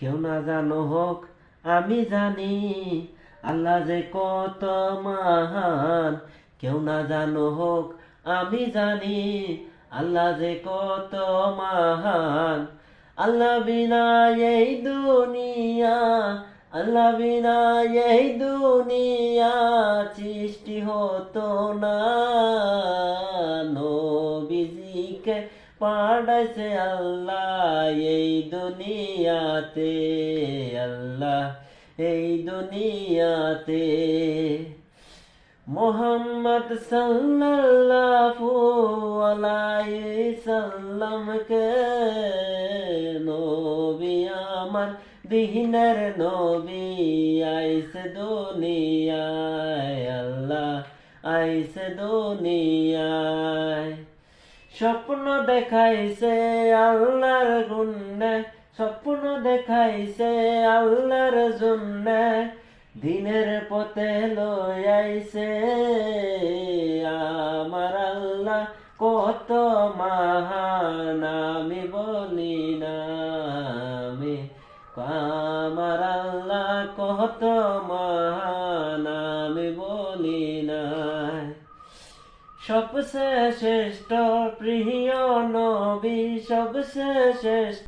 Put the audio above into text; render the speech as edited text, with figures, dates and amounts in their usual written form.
কেউ না জানো হোক আমি জানি আল্লাহ যে কত মহান। কেউ না জানো হোক আমি জানি আল্লাহ যে কত মহান। আল্লাহ বিনা এই দুনিয়া, আল্লাহ বিনা এই দুনিয়া সৃষ্টি হতো না। নবীজিকে পাঠাইছে আল্লাহ এই দুনিয়াতে, আল্লাহ এই দুনিয়াতে। মোহাম্মদ সাল্লাল্লাহু আলাইহি সাল্লামকে নবী আমার দিনের নবী আইছে দুনিয়ায়, আল্লাহ আইছে দুনিয়ায়। স্বপ্ন দেখাইছে আল্লাহর গুণে, স্বপ্ন দেখাইছে আল্লাহর জন্যে, দিনের পথে লই আইছে আমার আল্লাহ কত মহান। আমি বলি না আমি, আমার আল্লাহ কত মহান আমি বলি না। সবচেয়ে শ্রেষ্ঠ প্রিয় নবী, সবচেয়ে শ্রেষ্ঠ